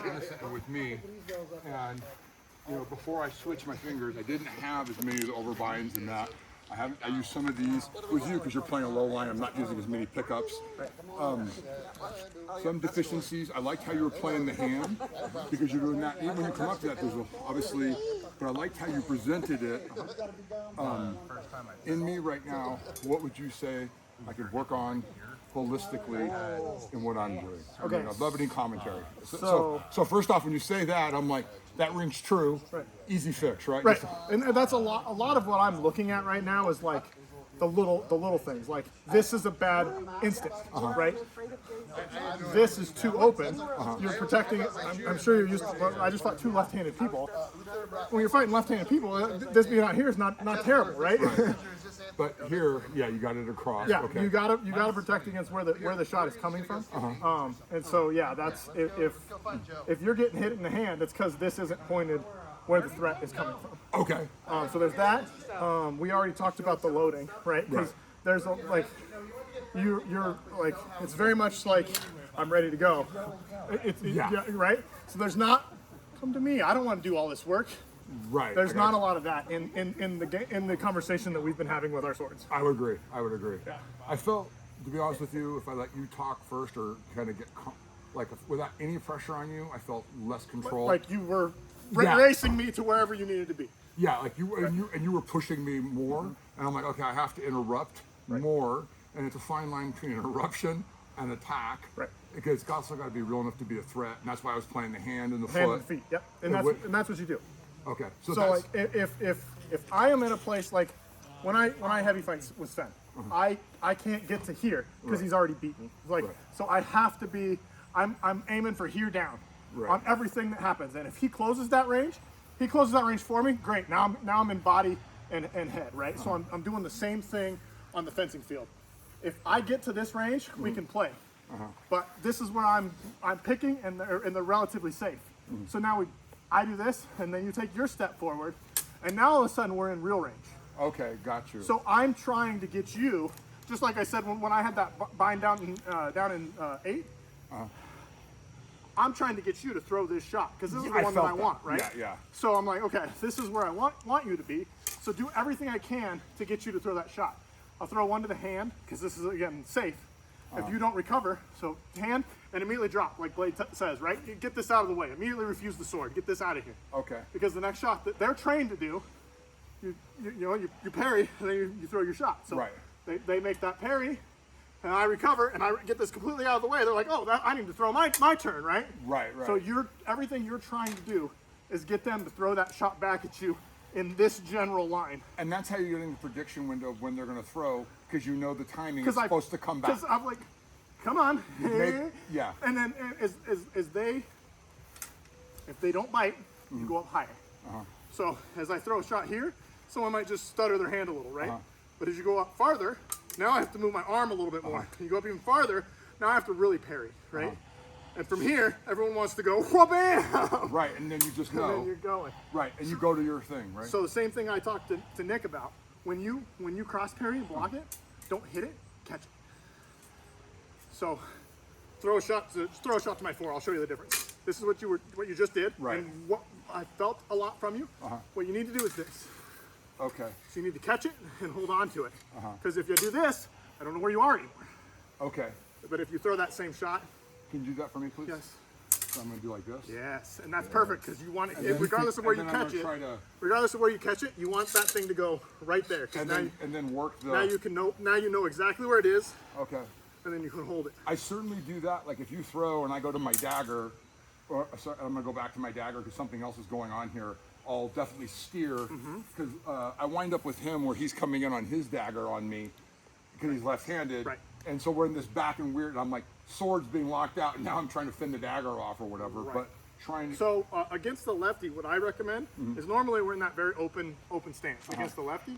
innocent with me, and before I switched my fingers, I didn't have as many of the overbinds and that. I use some of these with you because you're playing a low line. I'm not using as many pickups. Some deficiencies. I liked how you were playing the hand because you're doing that. Even when you come up to that, obviously, but I liked how you presented it. In me right now, what would you say I could work on holistically in what I'm doing? Okay. I mean, I'd love any commentary. So first off, when you say that, I'm like, that rings true. Right. Easy fix, right? Right, and that's a lot. A lot of what I'm looking at right now is like the little things. Like this is a bad instinct, right? This is too open. You're protecting. I'm sure you're used to. I just fought two left-handed people. When you're fighting left-handed people, this being out here is not terrible, right? But here, yeah, you got it across. Yeah, okay. you gotta protect against where the shot is coming from. And so yeah, that's if you're getting hit in the hand, it's because this isn't pointed where the threat is coming from. Okay. So there's that. We already talked about the loading, right? Because there's you're like it's very much like I'm ready to go. Yeah, right. So there's not come to me. I don't want to do all this work. Right. There's not a lot of that in the conversation that we've been having with our swords. I would agree. Yeah. I felt, to be honest with you, if I let you talk first or kind of get without any pressure on you, I felt less control. Like you were racing me to wherever you needed to be. Yeah, like you were pushing me more, and I'm like, okay, I have to interrupt more, and it's a fine line between interruption and attack. Right. Because it's also got to be real enough to be a threat, and that's why I was playing the hand and the Hand foot. and feet. Yep. And that's what you do. Okay. So like if I am in a place like when I heavy fights with Sven, I can't get to here because he's already beat me. Like so I have to be I'm aiming for here down on everything that happens. And if he closes that range for me, great. Now I'm in body and head, right? So I'm doing the same thing on the fencing field. If I get to this range, we can play. But this is where I'm picking and they're relatively safe. So now I do this, and then you take your step forward, and now all of a sudden we're in real range. Okay, got you. So I'm trying to get you, just like I said when I had that bind down in 8. I'm trying to get you to throw this shot because this is the one that I want, right? Yeah. So I'm like, okay, this is where I want you to be. So do everything I can to get you to throw that shot. I'll throw one to the hand because this is again safe. If you don't recover, so hand and immediately drop, like Blade says, right? You get this out of the way. Immediately refuse the sword. Get this out of here. Okay. Because the next shot that they're trained to do, you parry and then you throw your shot. So they make that parry, and I recover and I get this completely out of the way. They're like, oh, I need to throw my turn, right? Right. So everything you're trying to do is get them to throw that shot back at you in this general line. And that's how you're getting the prediction window of when they're going to throw, because you know the timing is supposed to come back. Because I'm like, come on. Yeah. And then if they don't bite, you go up higher. So as I throw a shot here, someone might just stutter their hand a little, right? But as you go up farther, now I have to move my arm a little bit more. You go up even farther, now I have to really parry, right? And from here, everyone wants to go, wha-bam! Right, and then you just go. And then you're going. Right, and you go to your thing, right? So the same thing I talked to Nick about. When you cross parry and block it, don't hit it, catch it. So throw a shot to my 4. I'll show you the difference. This is what you just did. Right. And what I felt a lot from you. What you need to do is this. Okay. So you need to catch it and hold on to it. Because if you do this, I don't know where you are anymore. Okay. But if you throw that same shot. Can you do that for me, please? Yes. So I'm going to do like this? Yes, and that's perfect because you want it, regardless of where you catch it. Regardless of where you catch it, you want that thing to go right there. And then work the. Now you know exactly where it is. Okay. And then you can hold it. I certainly do that. Like if you throw and I go to my dagger, or sorry, I'm going to go back to my dagger because something else is going on here. I'll definitely steer because I wind up with him where he's coming in on his dagger on me because he's left-handed. Right. And so we're in this back and weird, and I'm like, swords being locked out, and now I'm trying to fend the dagger off or whatever. Right. But trying to. So against the lefty, what I recommend is normally we're in that very open stance against the lefty.